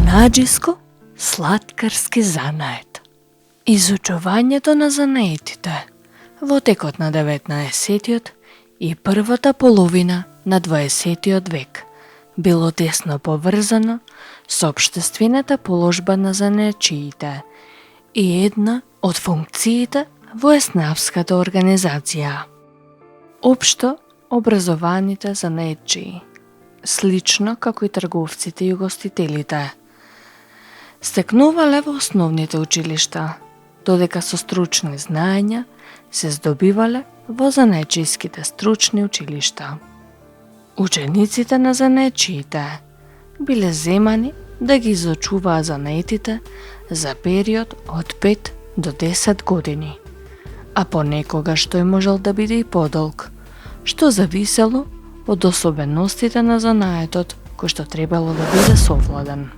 Занаџиско-слаткарски занает. Изучувањето на занаетите во текот на 19-тиот и првата половина на 20-тиот век било тесно поврзано со општествената положба на занаечиите и една од функциите во еснавската организација. Општо образованите занаетчии, слично како и трговците и угостителите, стекнувале во основните училишта, додека со стручни знаења се здобивале во занаечиските стручни училишта. Учениците на занаечиите биле земани да ги изучуваат занаетите за период од 5 до 10 години, а понекогаш тој можел да биде и подолг, што зависело од особеностите на занаетот кој што требало да биде совладан.